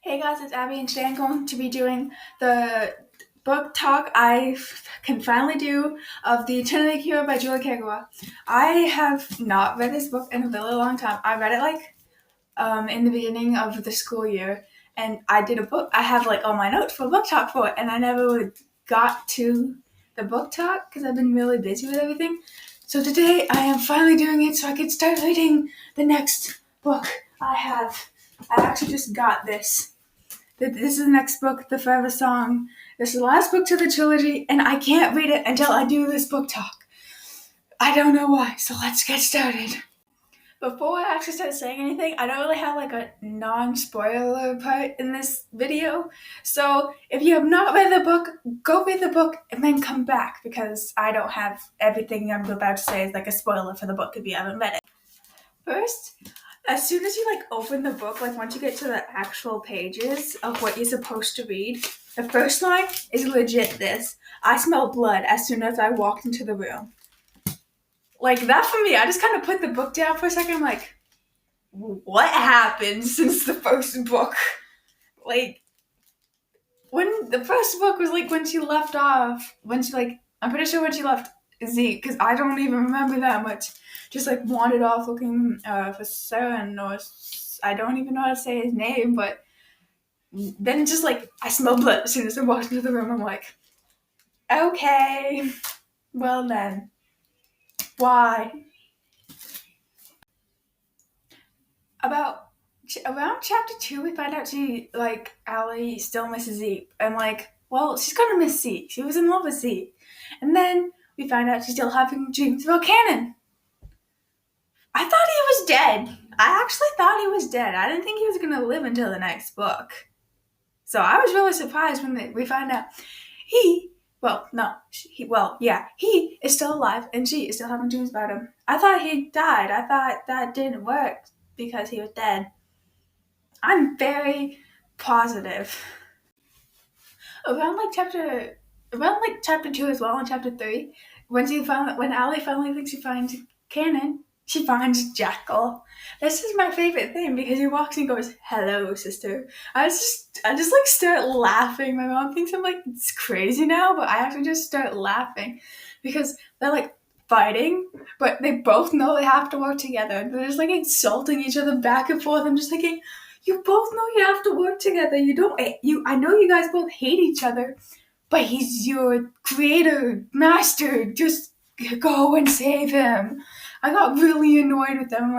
Hey guys, it's Abby, and today I'm going to be doing the book talk I can finally do of The Eternity Cure by Kagawa. I have not read this book in a really long time. I read it in the beginning of the school year, and I have all my notes for book talk for it, and I never got to the book talk because I've been really busy with everything. So today I am finally doing it so I can start reading the next book I have. I actually just got this. This is the next book, The Forever Song. This is the last book to the trilogy, and I can't read it until I do this book talk. I don't know why, so let's get started. Before I actually start saying anything, I don't really have a non-spoiler part in this video. So if you have not read the book, go read the book and then come back, because I don't have everything I'm about to say as a spoiler for the book if you haven't read it. First, as soon as you open the book, once you get to the actual pages of what you're supposed to read, the first line is legit this. I smell blood as soon as I walked into the room. That for me, I just kind of put the book down for a second. I'm like, what happened since the first book? When the first book was when she left off, I'm pretty sure when she left Zeke, because I don't even remember that much. Just wandered off looking for Seren, or I don't even know how to say his name, but then just I smell blood as soon as I walked into the room. I'm like, okay, well then, why? Around chapter 2, we find out Allie still misses Zeke. I'm like, well, she's gonna miss Zeke. She was in love with Zeke. And then we find out she's still having dreams about Cannon. I thought he was dead. I actually thought he was dead. I didn't think he was gonna live until the next book. So I was really surprised when we find out he is still alive and she is still having dreams about him. I thought he died. I thought that didn't work because he was dead. I'm very positive. Around chapter 2 as well, and chapter 3, when Allie finally thinks she finds Cannon, she finds Jackal. This is my favorite thing because he walks and goes, "Hello, sister." I just start laughing. My mom thinks I'm it's crazy now, but I actually just start laughing because they're fighting, but they both know they have to work together. They're just insulting each other back and forth. I'm just thinking, you both know you have to work together. I know you guys both hate each other, but he's your creator, master. Just go and save him. I got really annoyed with them.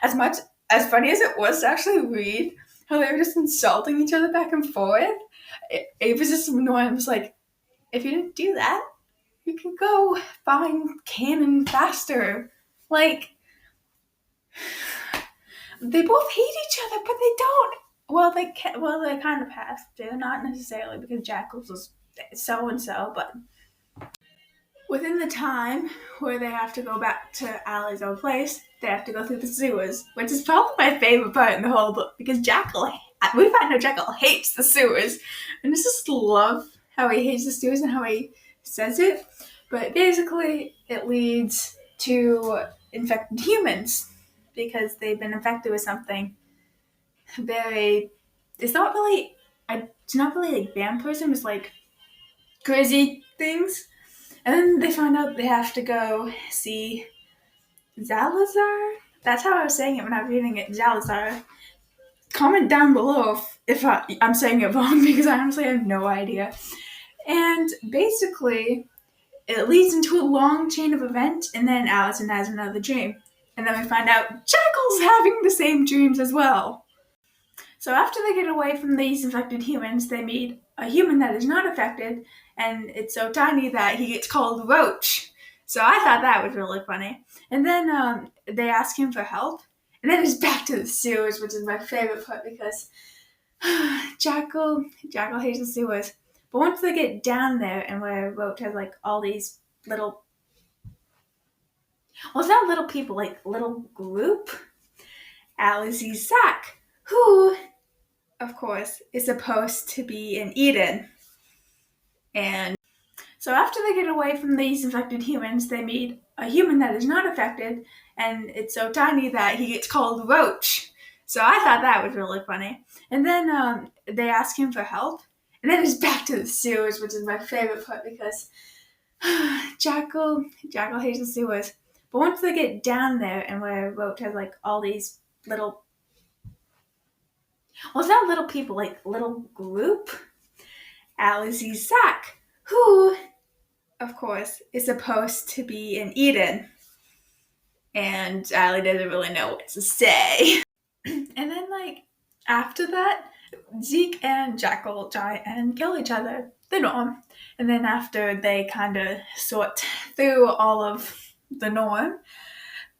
As funny as it was to actually read how they were just insulting each other back and forth, it was just annoying. I was like, if you didn't do that, you can go find Cannon faster. They both hate each other, but they don't. They kind of have to, not necessarily because Jackal's was so and so, but within the time where they have to go back to Allie's old place, they have to go through the sewers, which is probably my favorite part in the whole book because we find out Jackal hates the sewers, and I just love how he hates the sewers and how he says it. But basically, it leads to infected humans because they've been infected with something very. It's not really vampirism. It's crazy things. And then they find out they have to go see Zalazar. That's how I was saying it when I was reading it. Zalazar. Comment down below if I'm saying it wrong because I honestly have no idea. And basically, it leads into a long chain of events, and then Allison has another dream. And then we find out Jackal's having the same dreams as well. So after they get away from these infected humans, they meet a human that is not affected, and it's so tiny that he gets called Roach. So I thought that was really funny. And then they ask him for help, and then it's back to the sewers, which is my favorite part because Jackal hates the sewers. But once they get down there and where Roach has all these little, well, it's not little people, little group, Allie sees Zack, who, of course, is supposed to be in Eden. And so after they get away from these infected humans, they meet a human that is not affected, and it's so tiny that he gets called Roach. So I thought that was really funny. And then they ask him for help. And then it's back to the sewers, which is my favorite part because Jackal hates the sewers. But once they get down there and where Roach has like all these little, well, it's not little people, like little group, Allie sees Zack, who, of course, is supposed to be in Eden. And Allie doesn't really know what to say. And then, like, after that, Zeke and Jackal try and kill each other. The norm. And then after they kind of sort through all of the norm,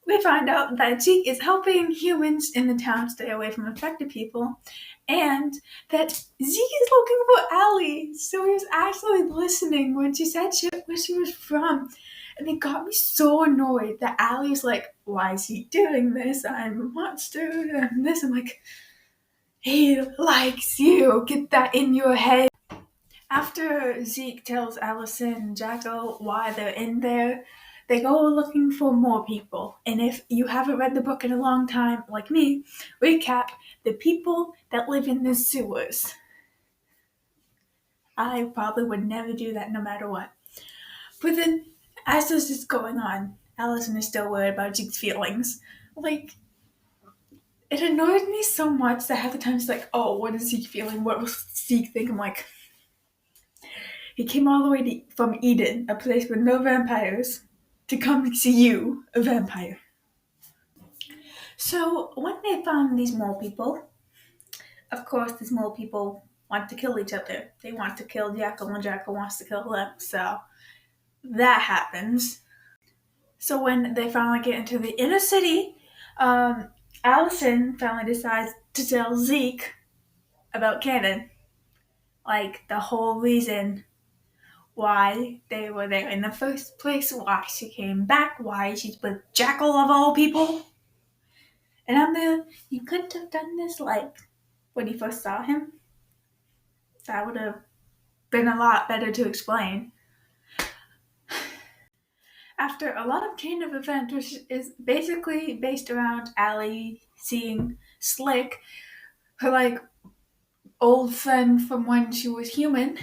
we find out that Zeke is helping humans in the town stay away from infected people, and that Zeke is looking for Allie. So he was actually listening when she said where she was from. And it got me so annoyed that Allie's like, why is he doing this? I'm a monster and this. I'm like, he likes you. Get that in your head. After Zeke tells Allison and Jackal why they're in there, they go looking for more people. And if you haven't read the book in a long time, like me, recap the people that live in the sewers. I probably would never do that no matter what. But then, as this is going on, Allison is still worried about Zeke's feelings. Like, it annoyed me so much that half the time it's like, oh, what is Zeke feeling? What will Zeke think? I'm like, he came all the way from Eden, a place with no vampires, to come see you, a vampire. So when they found these mole people, of course these mole people want to kill each other. They want to kill Jackal and Jackal wants to kill them. So that happens. So when they finally get into the inner city, Allison finally decides to tell Zeke about Cannon. Like the whole reason why they were there in the first place, why she came back, why she's with Jackal of all people. And I'm there, you couldn't have done this like when you first saw him. That would have been a lot better to explain. After a lot of chain of events, which is basically based around Allie seeing Slick, her like old friend from when she was human,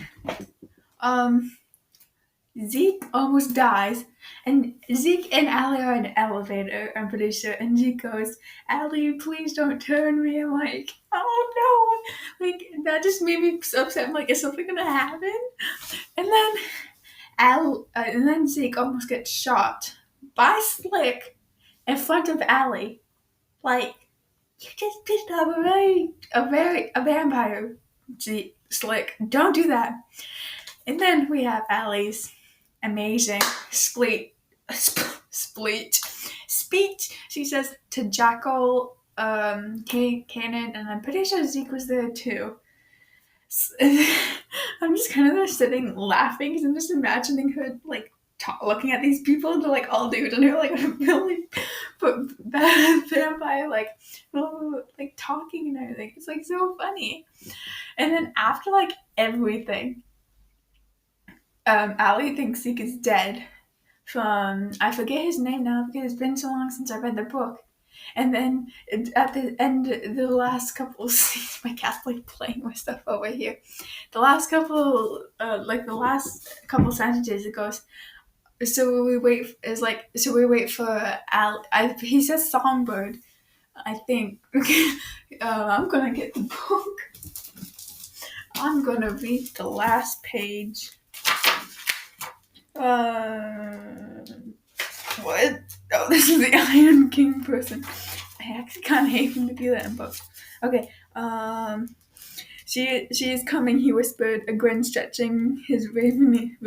Zeke almost dies, and Zeke and Allie are in an elevator, I'm pretty sure, and Zeke goes, Allie, please don't turn me. I'm like, oh no, like, that just made me so upset. I'm like, is something gonna happen? And then Zeke almost gets shot by Slick in front of Allie. Like, you just picked up a vampire, Slick. Don't do that. And then we have Allie's amazing speech. She says to Jackal, Cannon, and I'm pretty sure Zeke was there too. I'm just kind of there sitting laughing because I'm just imagining her like looking at these people and they're like all dude and her like really bad vampire like talking and everything. It's like so funny. And then after like everything, Allie thinks Zeke is dead from, I forget his name now because it's been so long since I read the book. And then at the end, the last couple scenes, my cat's like playing with stuff over here. The last couple sentences, it goes, so we wait for he says Songbird, I think. I'm gonna get the book. I'm gonna read the last page. What? Oh, this is the Iron King person. I actually kind of hate him to be that in books. Okay. She is coming, he whispered, a grin stretching his revenged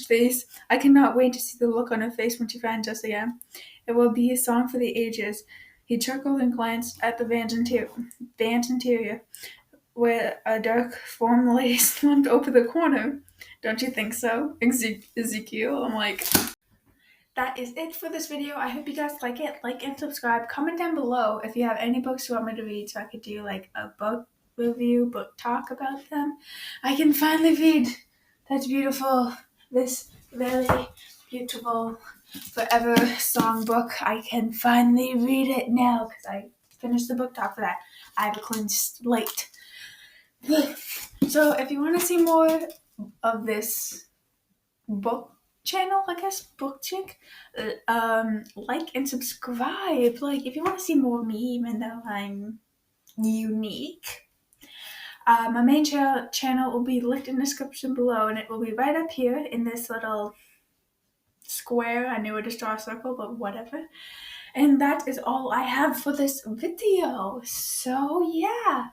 face. I cannot wait to see the look on her face when she finds us again. It will be a song for the ages. He chuckled and glanced at the van's interior, where a dark form lay slumped over the corner. Don't you think so, Ezekiel? I'm like, that is it for this video. I hope you guys like it. Like and subscribe. Comment down below if you have any books you want me to read so I could do like a book review, book talk about them. I can finally read That's Beautiful, this very beautiful forever songbook. I can finally read it now because I finish the book talk for that. I have a clean slate. So if you want to see more of this book channel, I guess, book chick, like and subscribe. Like, if you want to see more of me, even though I'm unique, my main channel will be linked in the description below, and it will be right up here in this little square. I knew it to draw a circle, but whatever. And that is all I have for this video. So yeah.